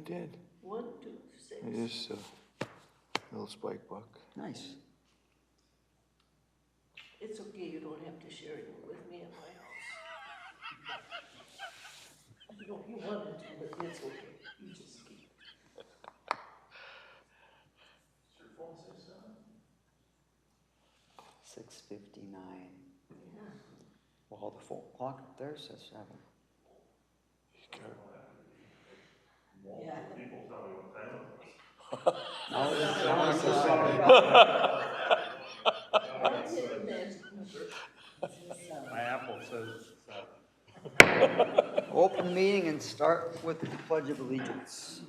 did. 1, 2, 6. It is a little spike buck. Nice. It's okay, you don't have to share it with me at my house. You know, you wanted to, but it's okay. You just keep it. Is your phone 6:59. Yeah. Well, the 4 o'clock up there says 7. Yeah. People tell me what time it was. No, it says 7. My Apple says Open the meeting and start with the Pledge of Allegiance.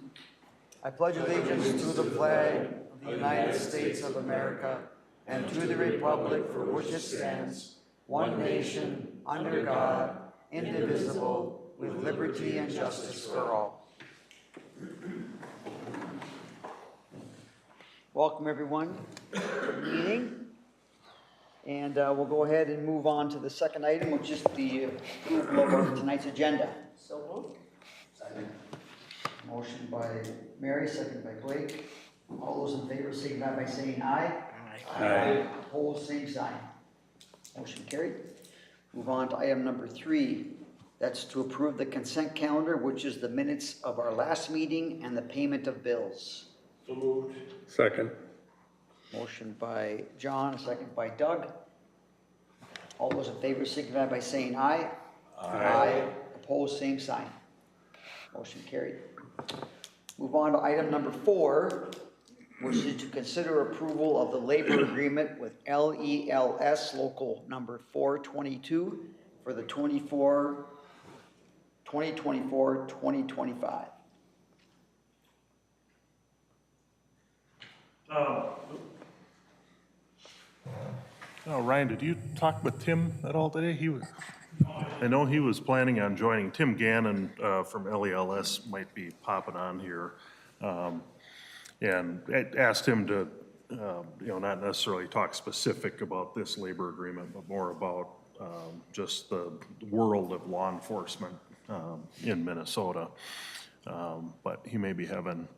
I pledge allegiance to the flag of the United States of America and to the republic for which it stands, one nation, under God, indivisible, with liberty and justice for all. Welcome, everyone, to the meeting. And we'll go ahead and move on to the second item, which is the approval of our tonight's agenda. So moved. Motion by Mary, second by Blake. All those in favor signify by saying aye. Aye. Opposed, same sign. Motion carried. Move on to item number 3. That's to approve the consent calendar, which is the minutes of our last meeting and the payment of bills. So moved. Second. Motion by John, second by Doug. All those in favor signify by saying aye. Aye. Opposed, same sign. Motion carried. Move on to item number 4, which is to consider approval of the labor agreement with LELS Local Number 422 for the 2024-2025. Ryan, did you talk with Tim at all today? I know he was planning on joining. Tim Gannon from LELS might be popping on here. And I asked him to, not necessarily talk specific about this labor agreement, but more about just the world of law enforcement in Minnesota. But he may be having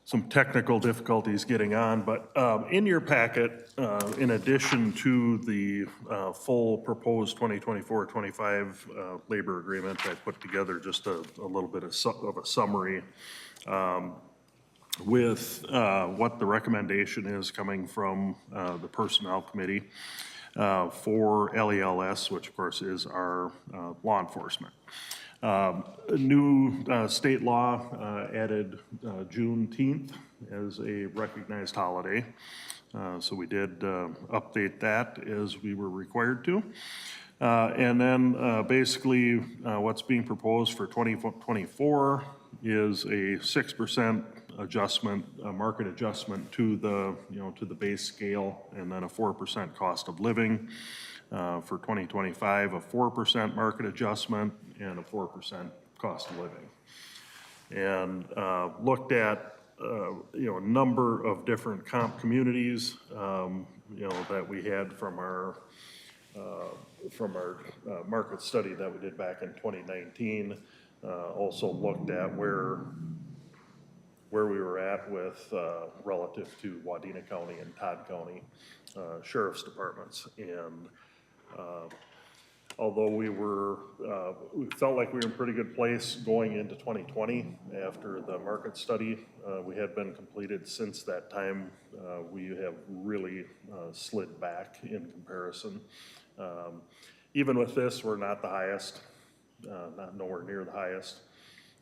some technical difficulties getting on, but in your packet, in addition to the full proposed 2024-25 labor agreement, I put together just a little bit of a summary with what the recommendation is coming from the Personnel Committee for LELS, which of course is our law enforcement. A new state law added Juneteenth as a recognized holiday. So we did update that as we were required to. And then basically what's being proposed for 2024 is a 6% adjustment, a market adjustment to the, to the base scale, and then a 4% cost of living. For 2025, a 4% market adjustment and a 4% cost of living. And looked at, a number of different comp communities, that we had from our market study that we did back in 2019. Also looked at where we were at with relative to Wadena County and Todd County sheriff's departments. And although we felt like we were in a pretty good place going into 2020 after the market study, we had been completed since that time. We have really slid back in comparison. Even with this, we're not the highest, not nowhere near the highest,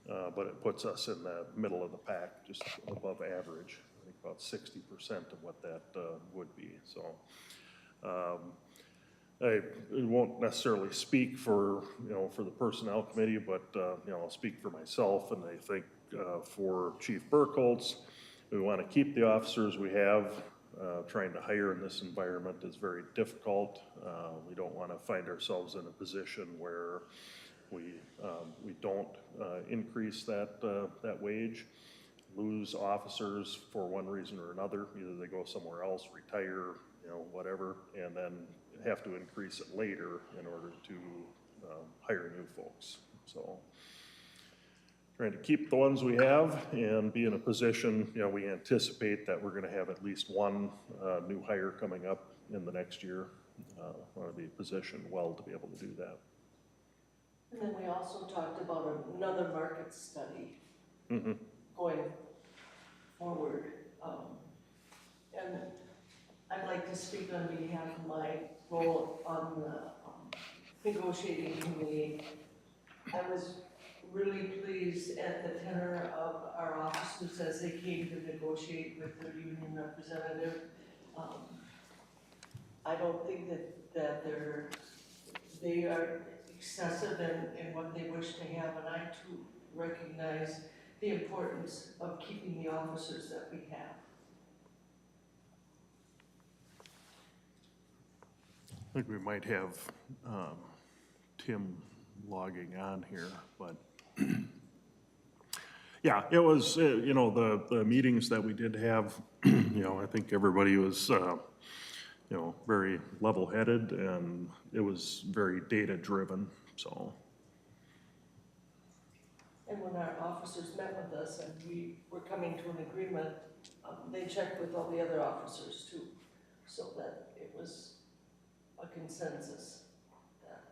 but it puts us in the middle of the pack, just above average. I think about 60% of what that would be. So. I won't necessarily speak for, for the Personnel Committee, but, I'll speak for myself, and I think for Chief Burkholz, we want to keep the officers we have. Trying to hire in this environment is very difficult. We don't want to find ourselves in a position where we don't increase that wage, lose officers for one reason or another. Either they go somewhere else, retire, whatever, and then have to increase it later in order to hire new folks. So trying to keep the ones we have and be in a position, you know, we anticipate that we're gonna have at least one new hire coming up in the next year, or be positioned well to be able to do that. And then we also talked about another market study Mm-hmm. going forward. And I'd like to speak on behalf of my role on the negotiating committee. I was really pleased at the tenor of our officers as they came to negotiate with their union representative. I don't think that they are excessive in what they wish to have, and I too recognize the importance of keeping the officers that we have. I think we might have Tim logging on here, but yeah, it was, you know, the meetings that we did have, you know, I think everybody was, you know, very level-headed, and it was very data-driven, so. And when our officers met with us and we were coming to an agreement, they checked with all the other officers too, so that it was a consensus that,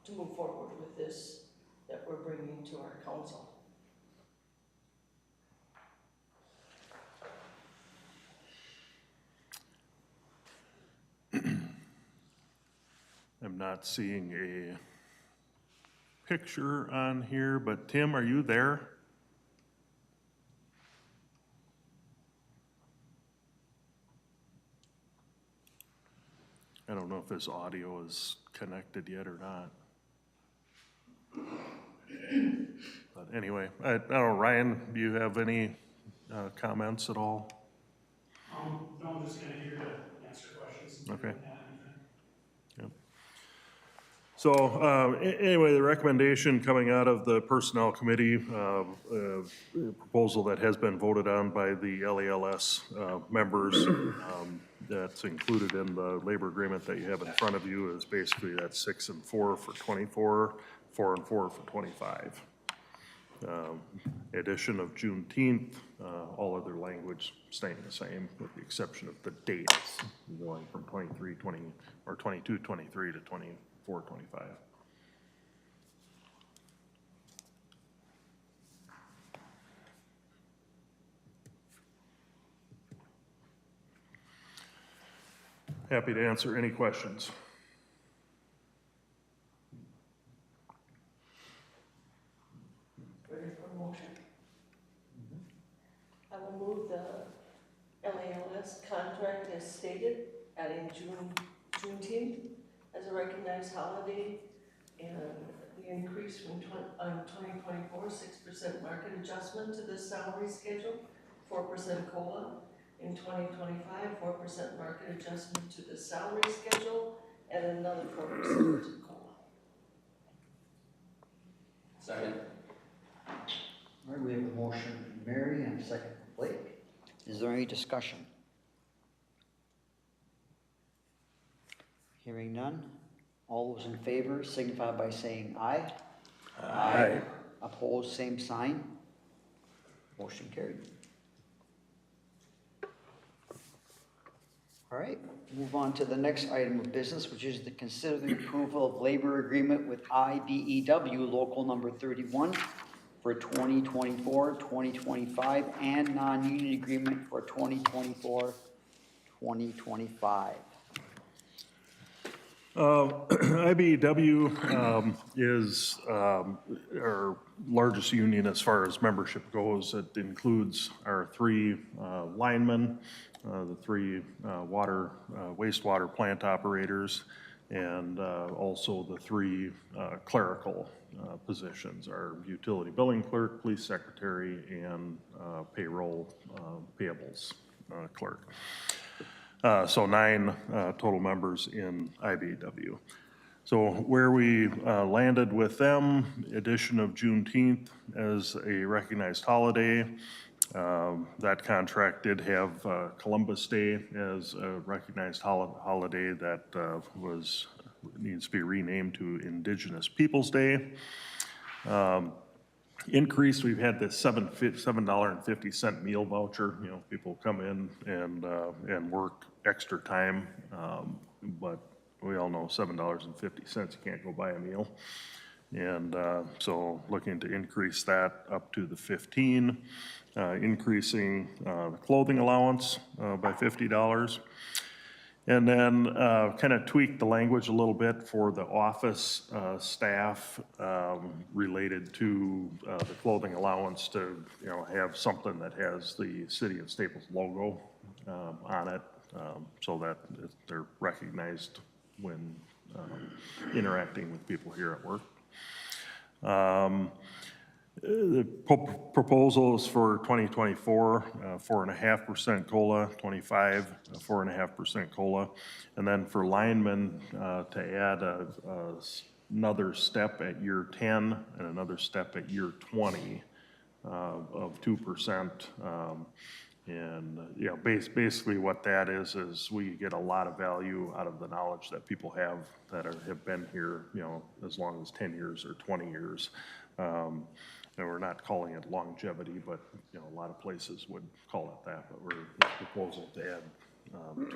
to move forward with this, that we're bringing to our council. I'm not seeing a picture on here, but Tim, are you there? I don't know if his audio is connected yet or not. But anyway, I don't know, Ryan, do you have any comments at all? No, I'm just kind of here to answer questions. Okay. Yep. So anyway, the recommendation coming out of the Personnel Committee, proposal that has been voted on by the LALS members, that's included in the labor agreement that you have in front of you, is basically that 6 and 4 for 24, 4 and 4 for 25. Addition of Juneteenth, all other language staying the same, with the exception of the dates, going from 22, 23 to 24, 25. Happy to answer any questions. Ready for a motion? I will move the LALS contract as stated, adding Juneteenth as a recognized holiday, and the increase from 2024, 6% market adjustment to this salary schedule, 4% COLA. In 2025, 4% market adjustment to the salary schedule, and another 4% to COLA. Second. All right, we have a motion from Mary and a second from Blake. Is there any discussion? Hearing none. All those in favor signify by saying aye. Aye. Opposed, same sign. Motion carried. All right, move on to the next item of business, which is to consider the approval of labor agreement with IBEW Local Number 31 for 2024, 2025, and non-union agreement for 2024, 2025. IBEW is our largest union as far as membership goes. It includes our 3 linemen, the 3 wastewater plant operators, and also the 3 clerical positions, our utility billing clerk, police secretary, and payroll payables clerk. So 9 total members in IBEW. So where we landed with them, addition of Juneteenth as a recognized holiday. That contract did have Columbus Day as a recognized holiday that needs to be renamed to Indigenous Peoples' Day. increase, we've had this $7.50 meal voucher. You know, people come in and work extra time, but we all know $7.50, you can't go buy a meal. And so looking to increase that up to the 15, increasing the clothing allowance by $50. And then kind of tweak the language a little bit for the office staff related to the clothing allowance to, you know, have something that has the City of Staples logo on it, so that they're recognized when interacting with people here at work. The proposal is for 2024, 4.5% COLA, 25, 4.5% COLA. And then for linemen, to add another step at year 10 and another step at year 20 of 2%. And, you know, basically what that is we get a lot of value out of the knowledge that people have that have been here, you know, as long as 10 years or 20 years. And we're not calling it longevity, but, you know, a lot of places would call it that. But we're proposal to add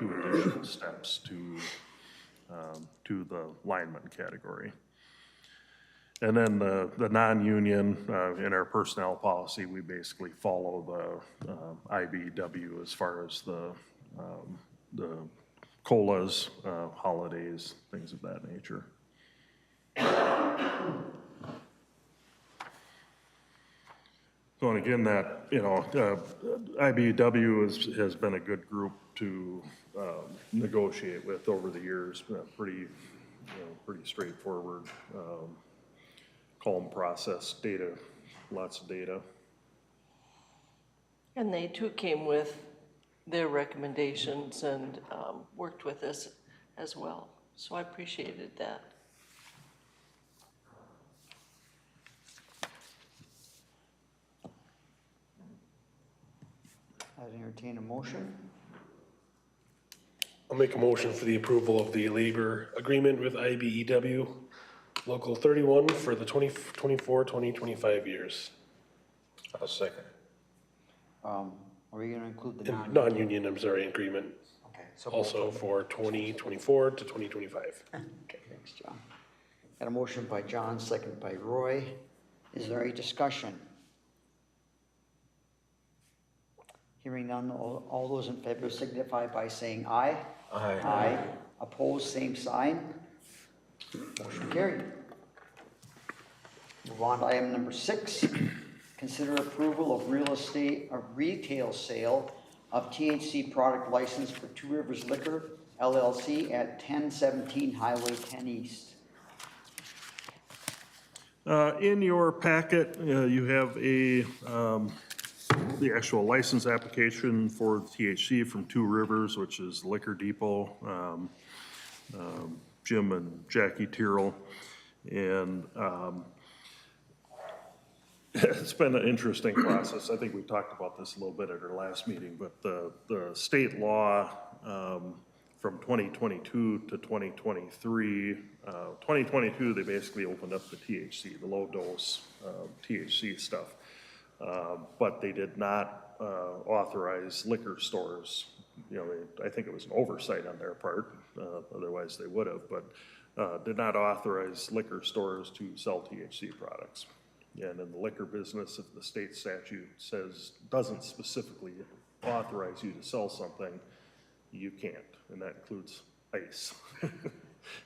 2 additional steps to the lineman category. And then the non-union, in our personnel policy, we basically follow the IBEW as far as the COLAs, holidays, things of that nature. So, and again, that, you know, IBEW has been a good group to negotiate with over the years. Pretty straightforward, calm process, data, lots of data. And they too came with their recommendations and worked with us as well. So I appreciated that. I'd entertain a motion. I'll make a motion for the approval of the labor agreement with IBEW Local 31 for the 2024-2025 years. I'll second. Are we gonna include the And non? non-union, I'm sorry, agreement Okay, so. also for 2024 to 2025. Okay, thanks, John. Got a motion by John, second by Roy. Is there any discussion? Hearing none, all those in favor signify by saying aye. Aye. Aye. Opposed, same sign. Motion carried. Move on to item number 6. Consider approval of retail sale of THC product license for Two Rivers Liquor LLC at 1017 Highway 10 East. In your packet, you have the actual license application for THC from Two Rivers, which is Liquor Depot, Jim and Jackie Tyrrell. And it's been an interesting process. I think we talked about this a little bit at our last meeting, but the state law from 2022 to 2023, 2022, they basically opened up the THC, the low dose THC stuff. But they did not authorize liquor stores. You know, I think it was an oversight on their part, otherwise they would have, but did not authorize liquor stores to sell THC products. And in the liquor business, if the state statute doesn't specifically authorize you to sell something, you can't, and that includes ice,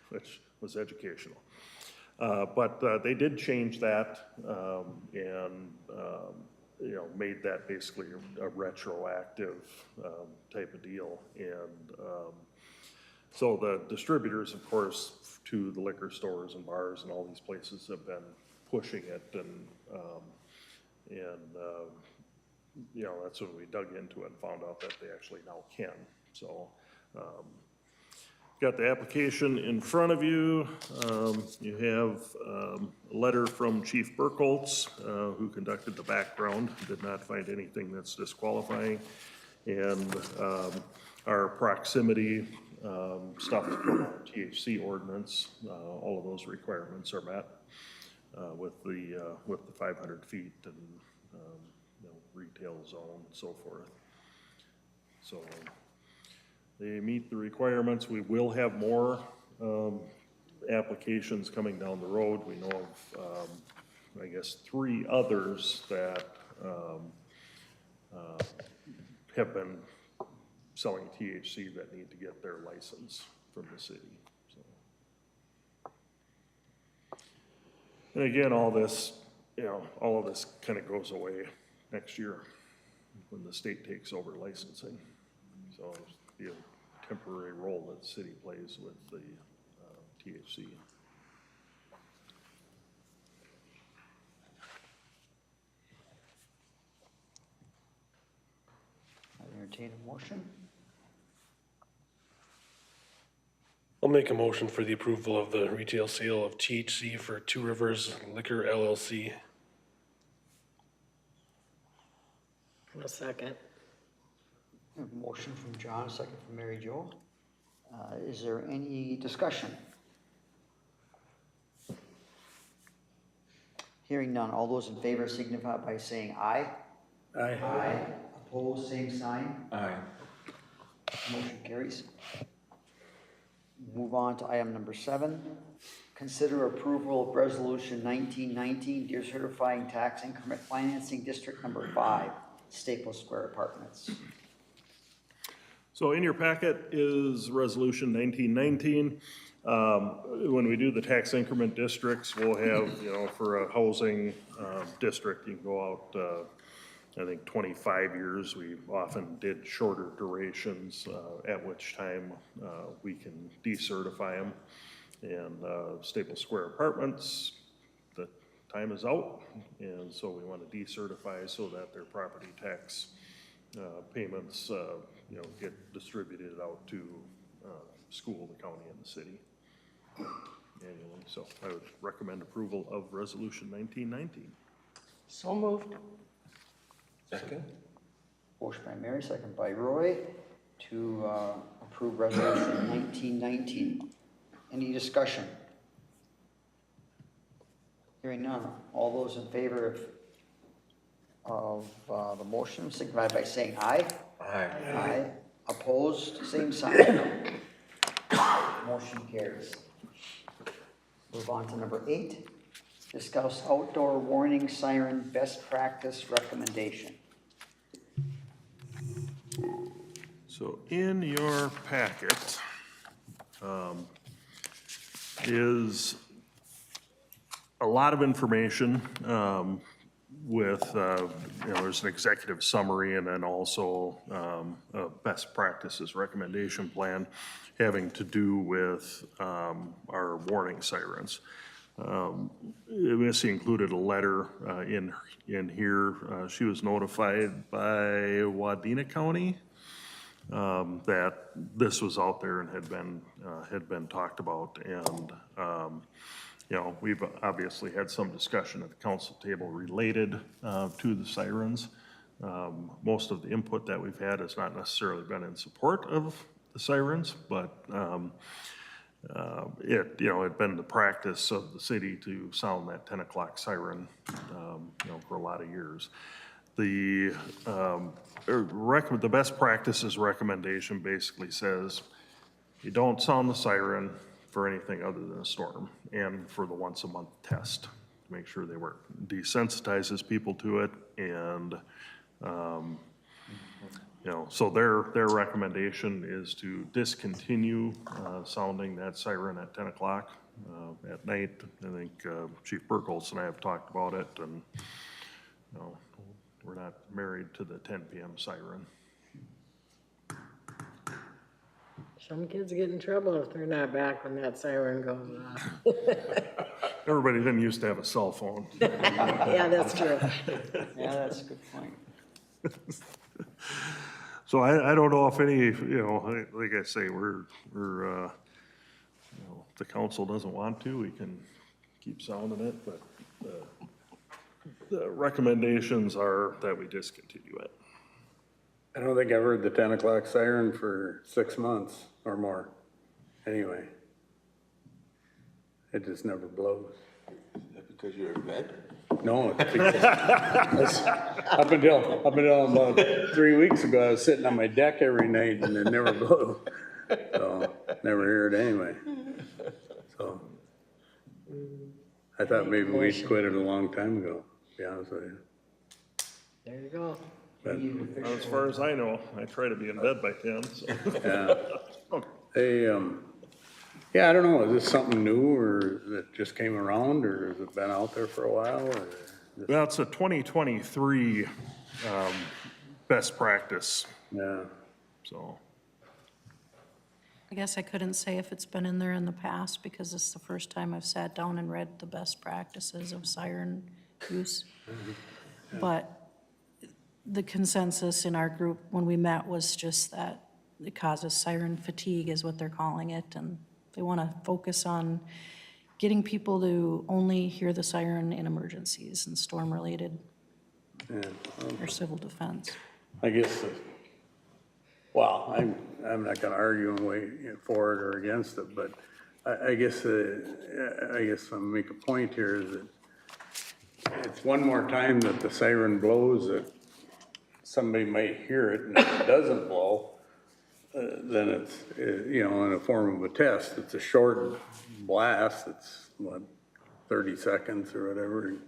which was educational. But they did change that and you know, made that basically a retroactive type of deal. And so the distributors, of course, to the liquor stores and bars and all these places have been pushing it, and you know, that's when we dug into it and found out that they actually now can. So got the application in front of you. You have a letter from Chief Burkholz, who conducted the background, did not find anything that's disqualifying. And our proximity stuff from our THC ordinance, all of those requirements are met. with the 500 feet and, retail zone and so forth. So they meet the requirements. We will have more, applications coming down the road. We know of, I guess, 3 others that, have been selling THC that need to get their license from the city, so. And again, all this, all of this kind of goes away next year when the state takes over licensing. So it'll be a temporary role that the city plays with the THC. I entertain a motion. I'll make a motion for the approval of the retail sale of THC for Two Rivers Liquor LLC. A second. We have a motion from John, a second from Mary Jo. Is there any discussion? Hearing none, all those in favor signify by saying aye. Aye. Opposed, same sign. Aye. Motion carries. Move on to item number 7. Consider approval of resolution 1919, decertifying tax increment financing district number 5, Staples Square Apartments. So in your packet is resolution 1919. When we do the tax increment districts, we'll have, for a housing district, you can go out, I think 25 years. We often did shorter durations, at which time we can decertify them. And Staples Square Apartments, the time is out, and so we want to decertify so that their property tax payments, get distributed out to school, the county, and the city annually. So I would recommend approval of resolution 1919. So moved. Second? Motion by Mary, second by Roy, to approve resolution 1919. Any discussion? Hearing none. All those in favor of the motion signify by saying aye. Aye. Aye. Opposed, same sign. Motion carries. Move on to number 8. Discuss outdoor warning siren best practice recommendation. So in your packet is a lot of information with, there's an executive summary and then also a best practices recommendation plan having to do with our warning sirens. Missy included a letter in here. She was notified by Wadena County that this was out there and had been talked about. And we've obviously had some discussion at the council table related to the sirens. Most of the input that we've had has not necessarily been in support of the sirens, but it had been the practice of the city to sound that 10 o'clock siren, for a lot of years. The best practices recommendation basically says you don't sound the siren for anything other than a storm and for the once a month test to make sure they work. Desensitizes people to it, and so their recommendation is to discontinue sounding that siren at 10 o'clock at night. I think Chief Burkholz and I have talked about it, and we're not married to the 10 p.m. siren. Some kids get in trouble if they're not back when that siren goes off. Everybody didn't used to have a cell phone. Yeah, that's true. Yeah, that's a good point. So I don't know if any, like I say, we're if the council doesn't want to, we can keep sounding it, but the recommendations are that we discontinue it. I don't think I've heard the 10 o'clock siren for 6 months or more. Anyway, it just never blows. Because you're in bed? No, it's because- up until about 3 weeks ago, I was sitting on my deck every night and it never blew. So, never heard it anyway. So, I thought maybe we'd quit it a long time ago, to be honest with you. There you go. But, As far as I know, I try to be in bed by 10, so. yeah. They, yeah, I don't know, is this something new or that just came around or has it been out there for a while or? That's a 2023 best practice, Yeah, so. I guess I couldn't say if it's been in there in the past, because this is the first time I've sat down and read the best practices of siren use. But the consensus in our group when we met was just that it causes siren fatigue is what they're calling it, and they want to focus on getting people to only hear the siren in emergencies and storm-related yeah. or civil defense. I guess, well, I'm not gonna argue and wait for it or against it, but I guess I'm make a point here is that it's one more time that the siren blows that somebody might hear it and if it doesn't blow, then it's, you know, in a form of a test. It's a short blast, it's what, 30 seconds or whatever. You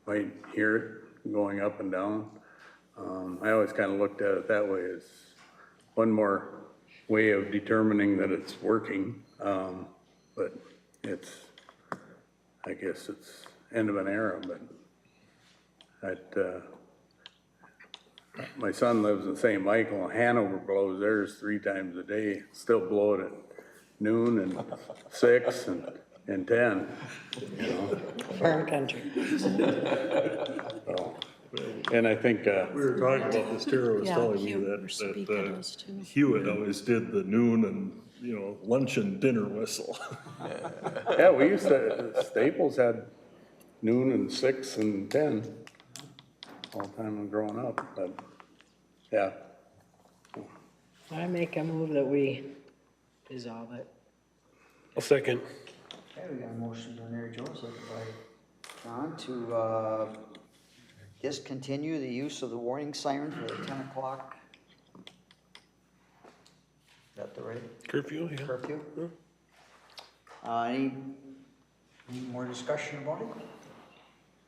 might hear it going up and down. I always kind of looked at it that way as one more way of determining that it's working. But it's, I guess it's end of an era, but my son lives in St. Michael, and Hanover blows theirs 3 times a day, still blow it at noon and 6 and 10, you know, Farm country. so. And I think, We were talking about this, Tara was Yeah, telling me Hewitt or that Topeka does too. Hewitt always did the noon and, you know, lunch and dinner whistle. yeah, we used to, Staples had noon and 6 and 10 all the time I'm growing up, but, yeah. I make a move that we dissolve it. I'll second. Okay, we got a motion by Mary Jo, second by John to discontinue the use of the warning siren for the 10 o'clock. Is that the right Curfew, yeah. curfew? Any more discussion about it?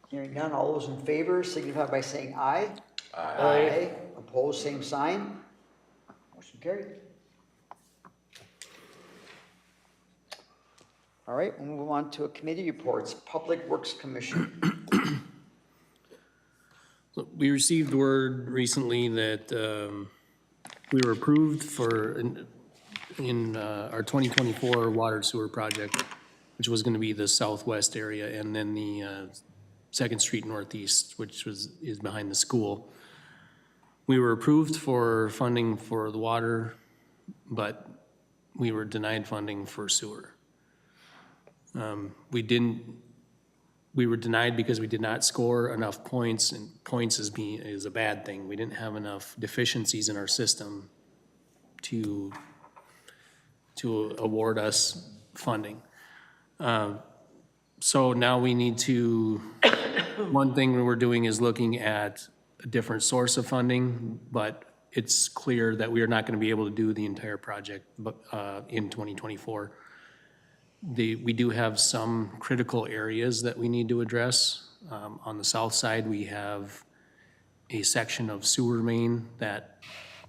Hearing none, all those in favor signify by saying aye. Aye. Opposed, same sign. Motion carried. All right, we'll move on to committee reports. Public Works Commission. So we received word recently that we were approved for, in our 2024 water sewer project, which was going to be the southwest area, and then the Second Street Northeast, which is behind the school. We were approved for funding for the water, but we were denied funding for sewer. We were denied because we did not score enough points, and points is a bad thing. We didn't have enough deficiencies in our system to award us funding. So now we need to, one thing we're doing is looking at a different source of funding, but it's clear that we are not going to be able to do the entire project in 2024. We do have some critical areas that we need to address. On the south side, we have a section of sewer main that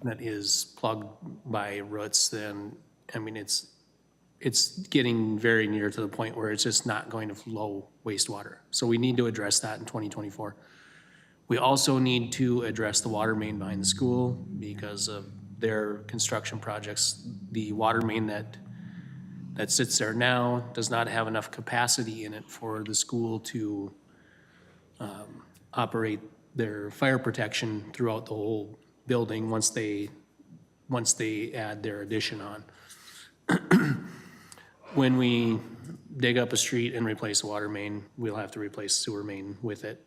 is plugged by roots. Then, I mean, it's getting very near to the point where it's just not going to flow wastewater. So we need to address that in 2024. We also need to address the water main behind the school because of their construction projects. The water main that sits there now does not have enough capacity in it for the school to operate their fire protection throughout the whole building once they add their addition on. When we dig up a street and replace a water main, we'll have to replace sewer main with it.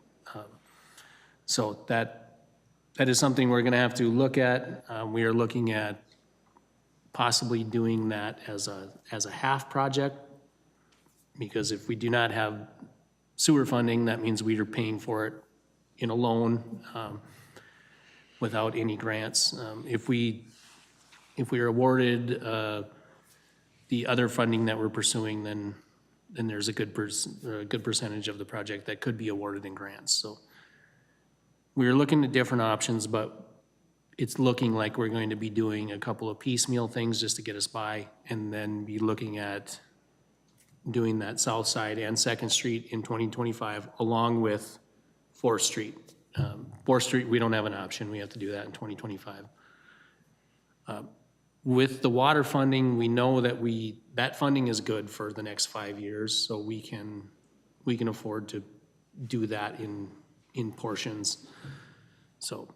So that is something we're gonna have to look at. We are looking at possibly doing that as a half project, because if we do not have sewer funding, that means we are paying for it in a loan without any grants. If we are awarded the other funding that we're pursuing, then there's a good percentage of the project that could be awarded in grants. So we're looking at different options, but it's looking like we're going to be doing a couple of piecemeal things just to get us by, and then be looking at doing that South Side and Second Street in 2025, along with Fourth Street. Fourth Street, we don't have an option. We have to do that in 2025. With the water funding, we know that that funding is good for the next 5 years, so we can afford to do that in portions. So,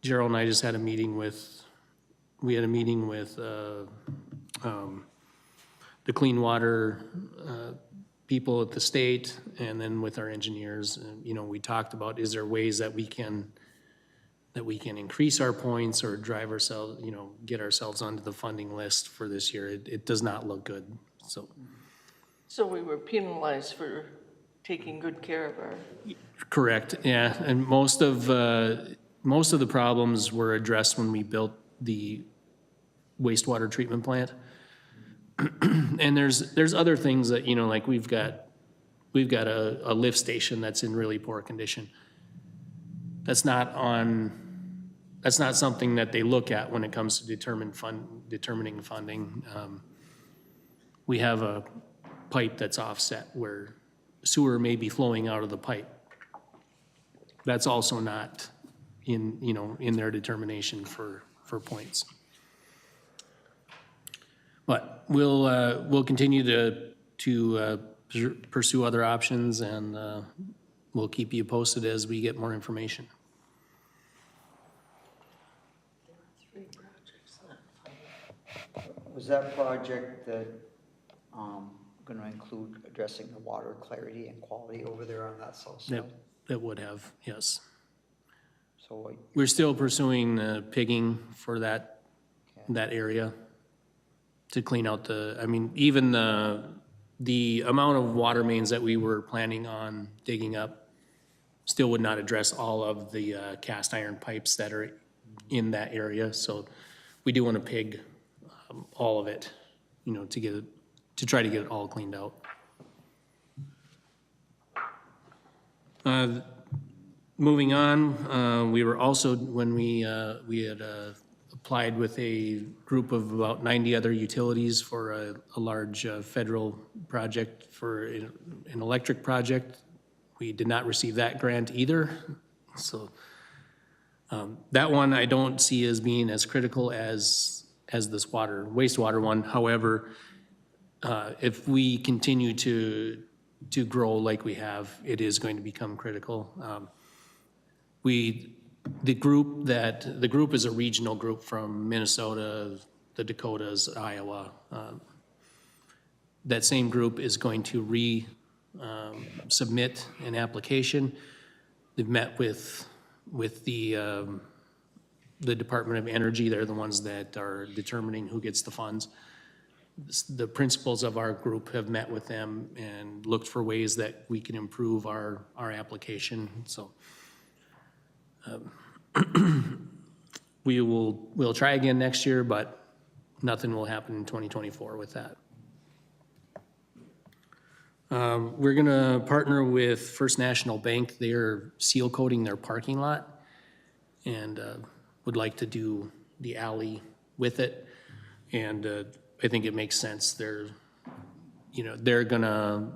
Gerald and I just had a meeting with, the clean water people at the state, and then with our engineers. You know, we talked about, is there ways that we can increase our points or drive ourselves, you know, get ourselves onto the funding list for this year. It does not look good, so. So we were penalized for taking good care of our, Correct, yeah, and most of the problems were addressed when we built the wastewater treatment plant. And there's other things that, you know, like we've got a lift station that's in really poor condition. That's not something that they look at when it comes to determining funding. We have a pipe that's offset where sewer may be flowing out of the pipe. That's also not in their determination for points. But we'll continue to pursue other options, and we'll keep you posted as we get more information. 3 projects left. Was that project that, gonna include addressing the water clarity and quality over there on that south side? That would have, yes. So, We're still pursuing pigging for that area to clean out even the amount of water mains that we were planning on digging up still would not address all of the cast iron pipes that are in that area. So we do want to pig all of it, you know, to try to get it all cleaned out. Moving on, we were also, when we had applied with a group of about 90 other utilities for a large federal project for an electric project. We did not receive that grant either. So that one I don't see as being as critical as this wastewater one. However, if we continue to grow like we have, it is going to become critical. The group is a regional group from Minnesota, the Dakotas, Iowa. That same group is going to submit an application. They've met with the Department of Energy. They're the ones that are determining who gets the funds. The principals of our group have met with them and looked for ways that we can improve our application. So we'll try again next year, but nothing will happen in 2024 with that. We're gonna partner with First National Bank. They're seal coating their parking lot and would like to do the alley with it. And I think it makes sense. They're gonna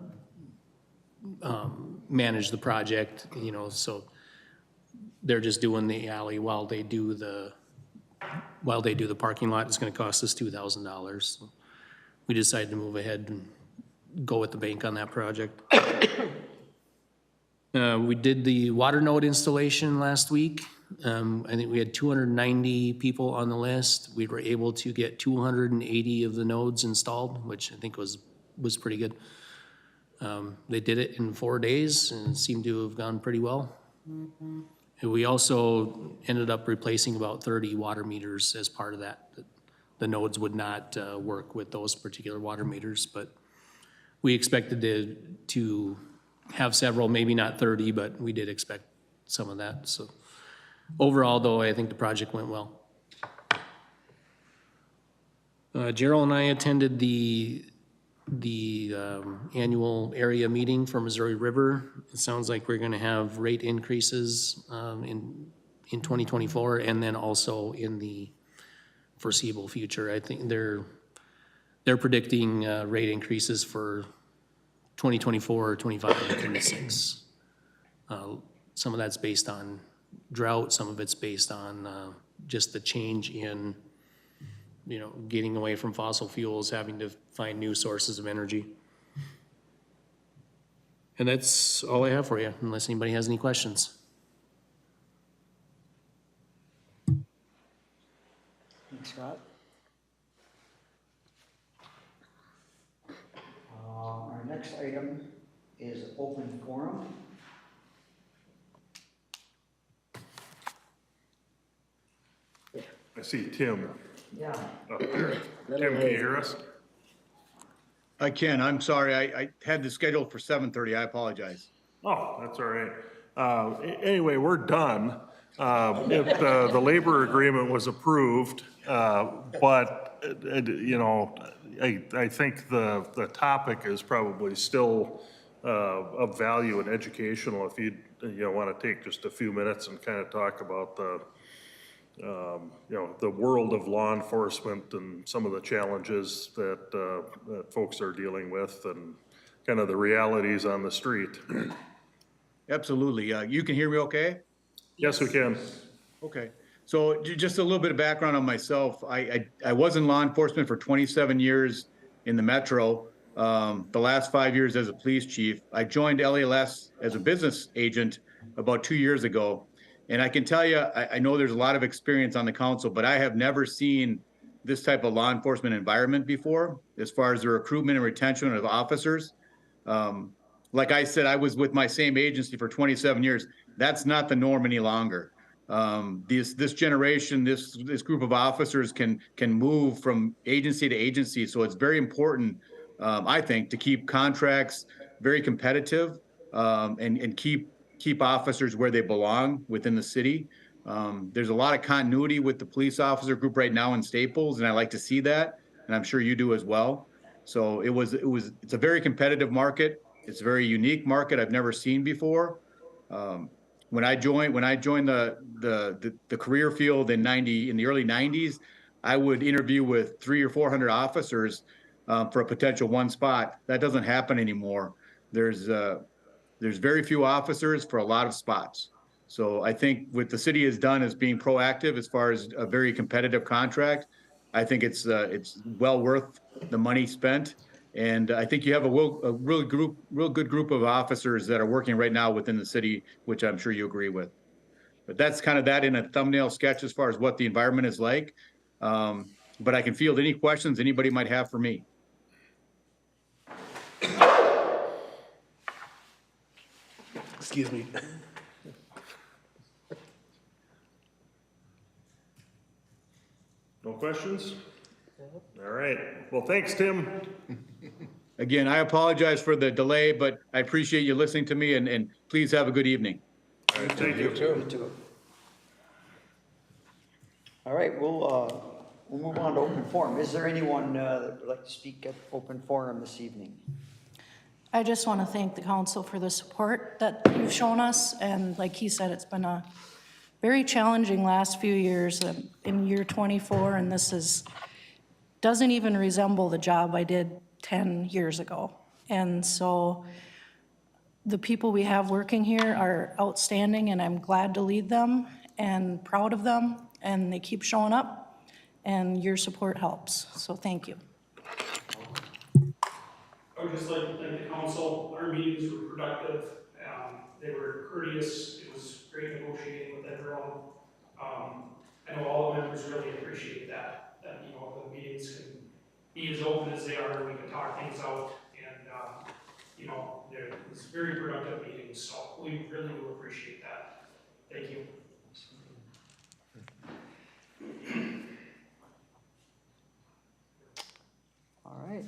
manage the project, you know, so they're just doing the alley while they do the parking lot. It's gonna cost us $2,000. So we decided to move ahead and go with the bank on that project. We did the water node installation last week. I think we had 290 people on the list. We were able to get 280 of the nodes installed, which I think was pretty good. They did it in 4 days and it seemed to have gone pretty well. And we also ended up replacing about 30 water meters as part of that. The nodes would not work with those particular water meters, but we expected to have several, maybe not 30, but we did expect some of that, so. Overall, though, I think the project went well. Gerald and I attended the annual area meeting for Missouri River. It sounds like we're gonna have rate increases in 2024, and then also in the foreseeable future. I think they're predicting rate increases for 2024, 25, and 26. Some of that's based on drought, some of it's based on just the change in, you know, getting away from fossil fuels, having to find new sources of energy. And that's all I have for you, unless anybody has any questions. Thanks, Scott. Our next item is open forum. I see Tim Yeah. up there. Tim, can you hear us? I can, I'm sorry, I had this scheduled for 7:30, I apologize. Oh, that's all right. Anyway, we're done. The labor agreement was approved, but, you know, I think the topic is probably still of value and educational if you want to take just a few minutes and kind of talk about you know, the world of law enforcement and some of the challenges that folks are dealing with and kind of the realities on the street. Absolutely, you can hear me okay? Yes, we can. Okay, so just a little bit of background on myself. I was in law enforcement for 27 years in the Metro, the last 5 years as a police chief. I joined LALS as a business agent about 2 years ago. And I can tell you, I know there's a lot of experience on the council, but I have never seen this type of law enforcement environment before, as far as the recruitment and retention of officers. Like I said, I was with my same agency for 27 years. That's not the norm any longer. This generation, this group of officers can move from agency to agency. So it's very important, I think, to keep contracts very competitive and keep officers where they belong within the city. There's a lot of continuity with the police officer group right now in Staples, and I like to see that, and I'm sure you do as well. So it's a very competitive market. It's a very unique market I've never seen before. When I joined the career field in the early 90s, I would interview with 300 or 400 officers for a potential one spot. That doesn't happen anymore. There's very few officers for a lot of spots. So I think what the city has done is being proactive as far as a very competitive contract. I think it's well worth the money spent. And I think you have a real good group of officers that are working right now within the city, which I'm sure you agree with. But that's kind of that in a thumbnail sketch as far as what the environment is like. But I can field any questions anybody might have for me. Excuse me. No questions? All right. Well, thanks, Tim. Again, I apologize for the delay, but I appreciate you listening to me and please have a good evening. All right, thank you. You too. All right, we'll move on to open forum. Is there anyone that would like to speak at open forum this evening? I just want to thank the council for the support that you've shown us, and like he said, it's been a very challenging last few years. In year 24, and doesn't even resemble the job I did 10 years ago. And so the people we have working here are outstanding, and I'm glad to lead them and proud of them, and they keep showing up, and your support helps. So thank you. I would just like to thank the council. Our meetings were productive. They were courteous. It was great negotiating with everyone. I know all the members really appreciate that the meetings can be as open as they are, and we can talk things out. And, it was very productive meetings, so we really do appreciate that. Thank you. All right,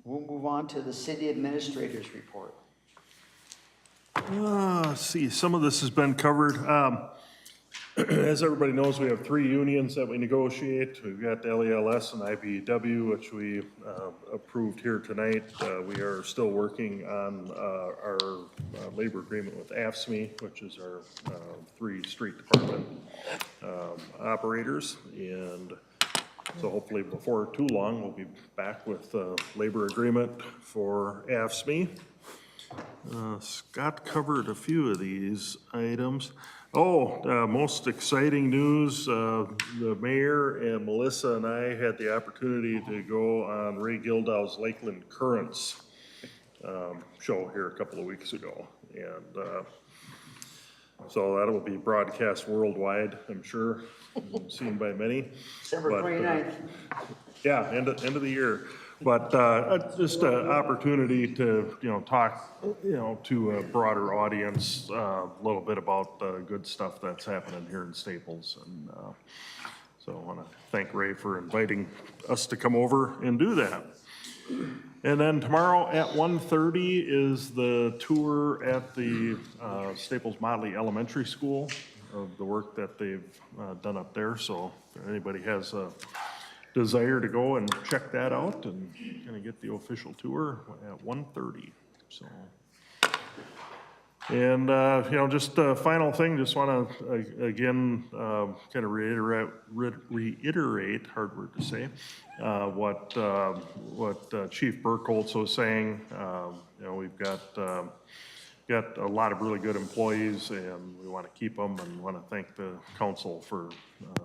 we'll move on on to the city administrator's report. Let's see, some of this has been covered. As everybody knows, we have 3 unions that we negotiate. We've got LELS and IBEW, which we approved here tonight. We are still working on our labor agreement with AFSCME, which is our 3 street department operators. And so hopefully before too long, we'll be back with a labor agreement for AFSCME. Scott covered a few of these items. Most exciting news, the mayor and Melissa and I had the opportunity to go on Ray Gildau's Lakeland Currents show here a couple of weeks ago. And so that will be broadcast worldwide, I'm sure, seen by many. December But, 29th. Yeah, end of the year. But just an opportunity to, talk, to a broader audience, a little bit about the good stuff that's happening here in Staples. And so I want to thank Ray for inviting us to come over and do that. And then tomorrow at 1:30 is the tour at the Staples Motley Elementary School of the work that they've done up there. So if anybody has a desire to go and check that out and kind of get the official tour at 1:30. So, and just a final thing, just want to again kind of reiterate, hard word to say, what Chief Burkholz was saying. We've got a lot of really good employees, and we want to keep them, and want to thank the council for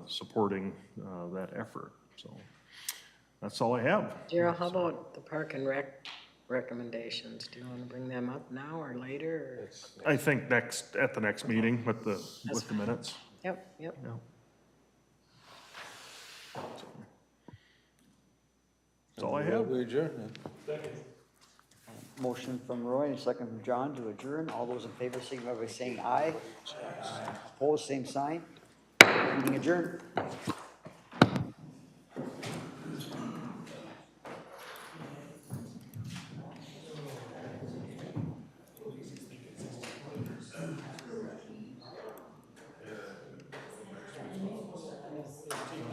supporting that effort. So that's all I have. Daryl, how about the park and rec recommendations? Do you want to bring them up now or later? I think at the next meeting with the minutes. Yep. Yeah. That's all I have. We adjourn then. Motion from Roy and a second from John to adjourn. All those in favor signify by saying aye. Opposed, same sign. Meeting adjourned.